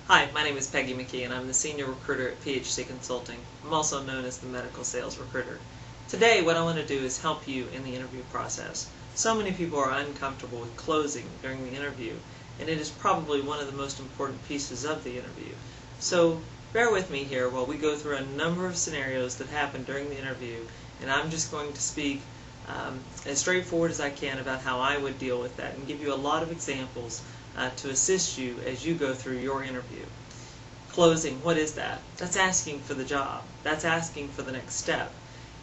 Hi, my name is Peggy and I'm the Senior Recruiter at PHC Consulting. I'm also known as the Medical Sales Recruiter. Today, what I want to do is help you in the interview process. So many people are uncomfortable with closing during the interview, and it is probably one of the most important pieces of the interview. So, bear with me here while we go through a number of scenarios that happen during the interview, and I'm just going to speak as straightforward as I can about how I would deal with that and give you a lot of examples to assist you as you go through your interview. Closing, what is that? That's asking for the job. That's asking for the next step.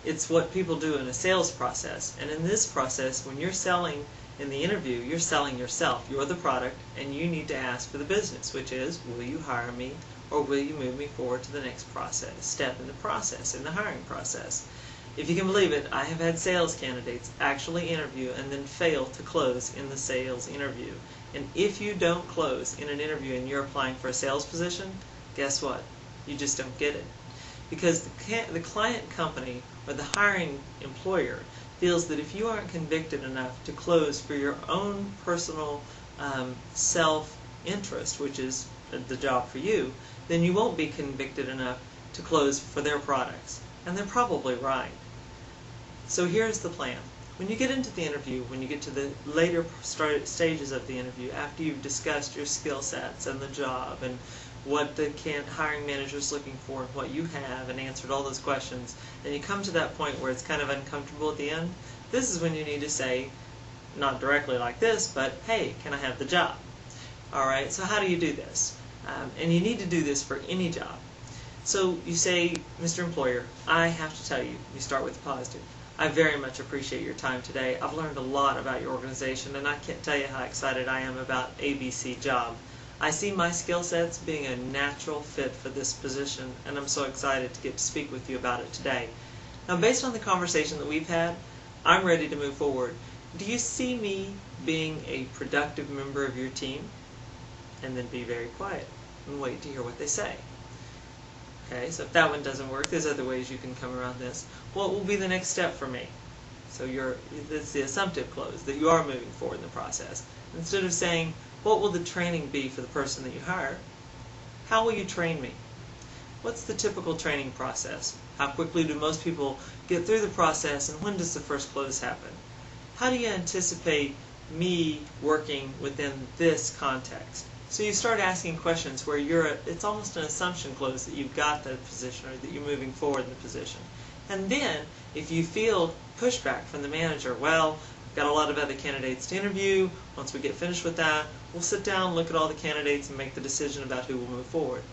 It's what people do in a sales process. And in this process, when you're selling in the interview, you're selling yourself. You're the product, and you need to ask for the business, which is, will you hire me, or will you move me forward to the next step in the process, in the hiring process? If you can believe it, I have had sales candidates actually interview and then fail to close in the sales interview. And if you don't close in an interview and you're applying for a sales position, guess what? You just don't get it. Because the client company or the hiring employer feels that if you aren't convicted enough to close for your own personal self-interest, which is the job for you, then you won't be convicted enough to close for their products. And they're probably right. So here's the plan. When you get into the interview, when you get to the later stages of the interview, after you've discussed your skill sets and the job and what the hiring manager is looking for and what you have and answered all those questions, and you come to that point where it's kind of uncomfortable at the end, this is when you need to say, not directly like this, but, hey, can I have the job? Alright, so how do you do this? And you need to do this for any job. So you say, Mr. Employer, I have to tell you, you start with the positive. I very much appreciate your time today. I've learned a lot about your organization, and I can't tell you how excited I am about ABC job. I see my skill sets being a natural fit for this position, and I'm so excited to get to speak with you about it today. Now, based on the conversation that we've had, I'm ready to move forward. Do you see me being a productive member of your team? And then be very quiet and wait to hear what they say. Okay, so if that one doesn't work, there's other ways you can come around this. What will be the next step for me? So it's the assumptive close, that you are moving forward in the process. Instead of saying, what will the training be for the person that you hire? How will you train me? What's the typical training process? How quickly do most people get through the process, and when does the first close happen? How do you anticipate me working within this context? So you start asking questions where it's almost an assumption close that you've got the position or that you're moving forward in the position. And then, if you feel pushback from the manager, well, I've got a lot of other candidates to interview. Once we get finished with that, we'll sit down, look at all the candidates, and make the decision about who will move forward.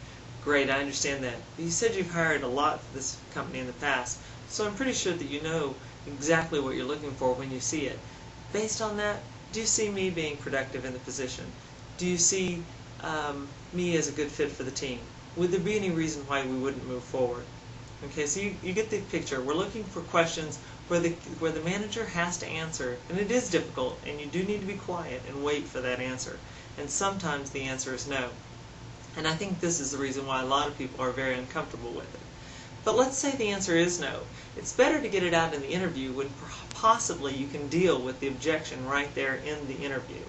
Great, I understand that. But you said you've hired a lot for this company in the past, so I'm pretty sure that you know exactly what you're looking for when you see it. Based on that, do you see me being productive in the position? Do you see me as a good fit for the team? Would there be any reason why we wouldn't move forward? Okay, so you get the picture. We're looking for questions where the manager has to answer, and it is difficult, and you do need to be quiet and wait for that answer. And sometimes the answer is no. And I think this is the reason why a lot of people are very uncomfortable with it. But let's say the answer is no. It's better to get it out in the interview when possibly you can deal with the objection right there in the interview.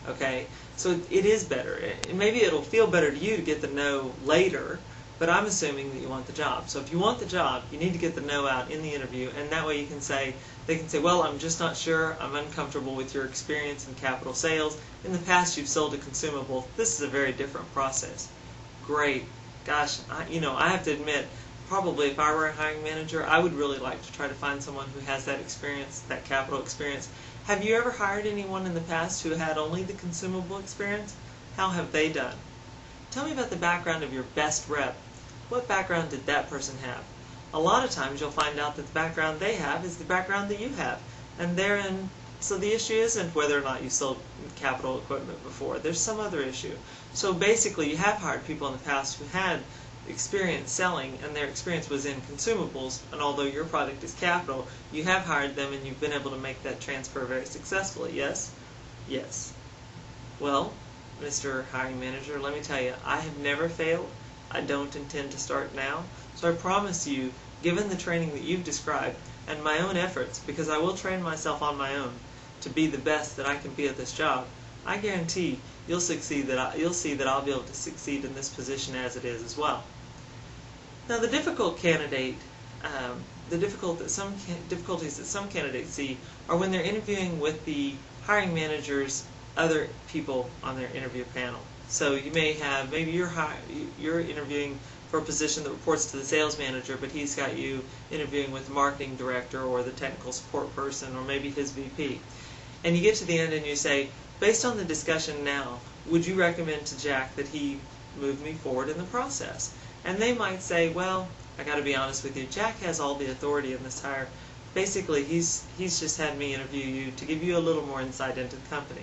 Okay, so it is better. Maybe it'll feel better to you to get the no later, but I'm assuming that you want the job. So if you want the job, you need to get the no out in the interview, and that way they can say, well, I'm just not sure, I'm uncomfortable with your experience in capital sales. In the past you've sold a consumable. This is a very different process. Great. Gosh, I have to admit, probably if I were a hiring manager, I would really like to try to find someone who has that experience, that capital experience. Have you ever hired anyone in the past who had only the consumable experience? How have they done? Tell me about the background of your best rep. What background did that person have? A lot of times you'll find out that the background they have is the background that you have. And so the issue isn't whether or not you sold capital equipment before. There's some other issue. So basically you have hired people in the past who had experience selling, and their experience was in consumables, and although your product is capital, you have hired them and you've been able to make that transfer very successfully, yes? Yes. Well, Mr. Hiring Manager, let me tell you, I have never failed. I don't intend to start now. So I promise you, given the training that you've described, and my own efforts, because I will train myself on my own to be the best that I can be at this job, I guarantee you'll see that I'll be able to succeed in this position as it is as well. Now, the difficult candidate, difficulties that some candidates see are when they're interviewing with the hiring manager's other people on their interview panel. So you may have, maybe you're interviewing for a position that reports to the sales manager, but he's got you interviewing with the marketing director or the technical support person or maybe his VP. And you get to the end and you say, based on the discussion now, would you recommend to Jack that he move me forward in the process? And they might say, well, I got to be honest with you, Jack has all the authority in this hire. Basically, he's just had me interview you to give you a little more insight into the company.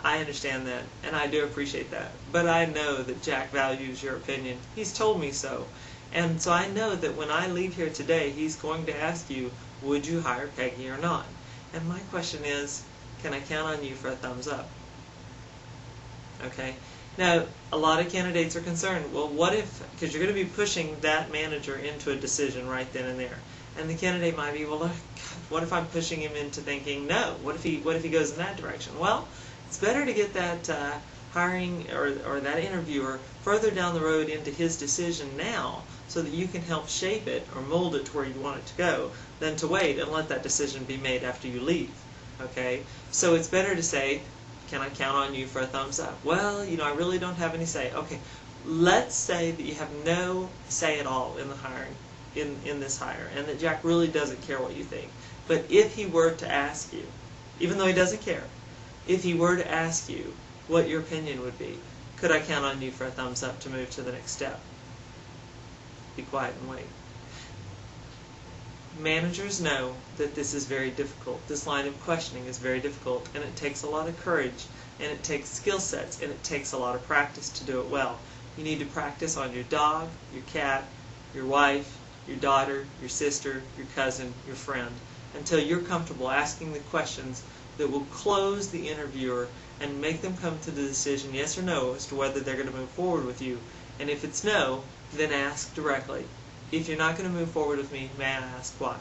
I understand that, and I do appreciate that, but I know that Jack values your opinion. He's told me so, and so I know that when I leave here today, he's going to ask you, would you hire Peggy or not? And my question is, can I count on you for a thumbs up? Okay. Now, a lot of candidates are concerned, well, what if, because you're going to be pushing that manager into a decision right then and there, and the candidate might be, well, God, what if I'm pushing him into thinking no? What if he goes in that direction? Well, it's better to get that hiring or that interviewer further down the road into his decision now so that you can help shape it or mold it to where you want it to go than to wait and let that decision be made after you leave. Okay? So it's better to say, can I count on you for a thumbs up? Well, I really don't have any say. Okay, let's say that you have no say at all in the hiring, in this hire, and that Jack really doesn't care what you think. But if he were to ask you, even though he doesn't care, if he were to ask you what your opinion would be, could I count on you for a thumbs up to move to the next step? Be quiet and wait. Managers know that this is very difficult. This line of questioning is very difficult, and it takes a lot of courage, and it takes skill sets, and it takes a lot of practice to do it well. You need to practice on your dog, your cat, your wife, your daughter, your sister, your cousin, your friend, until you're comfortable asking the questions that will close the interviewer and make them come to the decision, yes or no, as to whether they're going to move forward with you. And if it's no, then ask directly. If you're not going to move forward with me, may I ask why?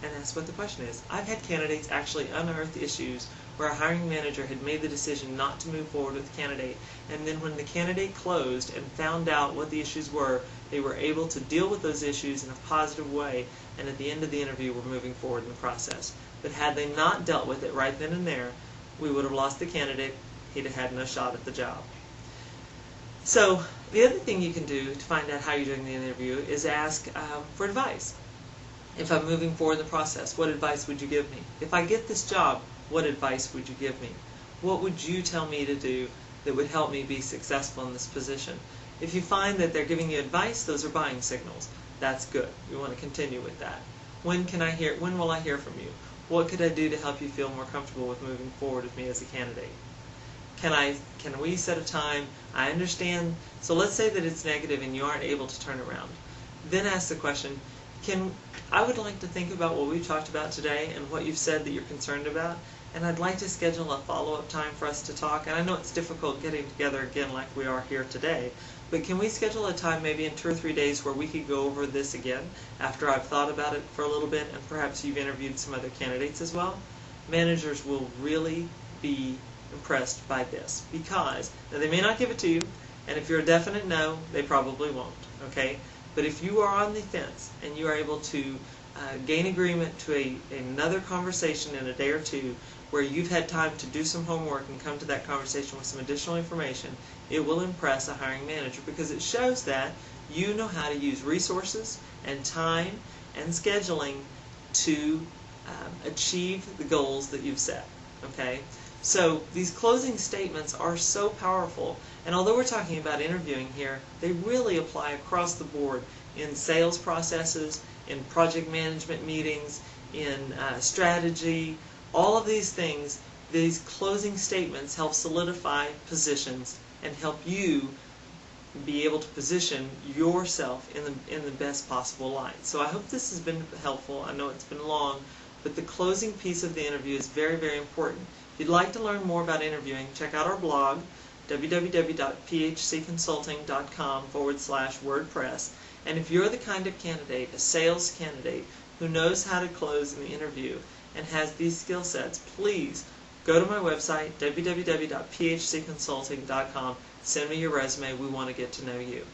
And that's what the question is. I've had candidates actually unearth issues where a hiring manager had made the decision not to move forward with the candidate, and then when the candidate closed and found out what the issues were, they were able to deal with those issues in a positive way, and at the end of the interview were moving forward in the process. But had they not dealt with it right then and there, we would have lost the candidate. He'd have had no shot at the job. So the other thing you can do to find out how you're doing the interview is ask for advice. If I'm moving forward in the process, what advice would you give me? If I get this job, what advice would you give me? What would you tell me to do that would help me be successful in this position? If you find that they're giving you advice, those are buying signals. That's good. We want to continue with that. When will I hear from you? What could I do to help you feel more comfortable with moving forward with me as a candidate? Can we set a time? I understand. So let's say that it's negative and you aren't able to turn around. Then ask the question, I would like to think about what we've talked about today and what you've said that you're concerned about, and I'd like to schedule a follow-up time for us to talk. And I know it's difficult getting together again like we are here today, but can we schedule a time maybe in 2 or 3 days where we could go over this again after I've thought about it for a little bit and perhaps you've interviewed some other candidates as well? Managers will really be impressed by this because now they may not give it to you, and if you're a definite no, they probably won't. Okay? But if you are on the fence and you are able to gain agreement to another conversation in a day or two where you've had time to do some homework and come to that conversation with some additional information, it will impress a hiring manager because it shows that you know how to use resources and time and scheduling to achieve the goals that you've set. Okay? So these closing statements are so powerful, and although we're talking about interviewing here, they really apply across the board in sales processes, in project management meetings, in strategy, all of these things. These closing statements help solidify positions and help you be able to position yourself in the best possible light. So I hope this has been helpful. I know it's been long, but the closing piece of the interview is very, very important. If you'd like to learn more about interviewing, check out our blog, www.phcconsulting.com/WordPress. And if you're the kind of candidate, a sales candidate, who knows how to close in the interview and has these skill sets, please go to my website, www.phcconsulting.com, send me your resume, we want to get to know you.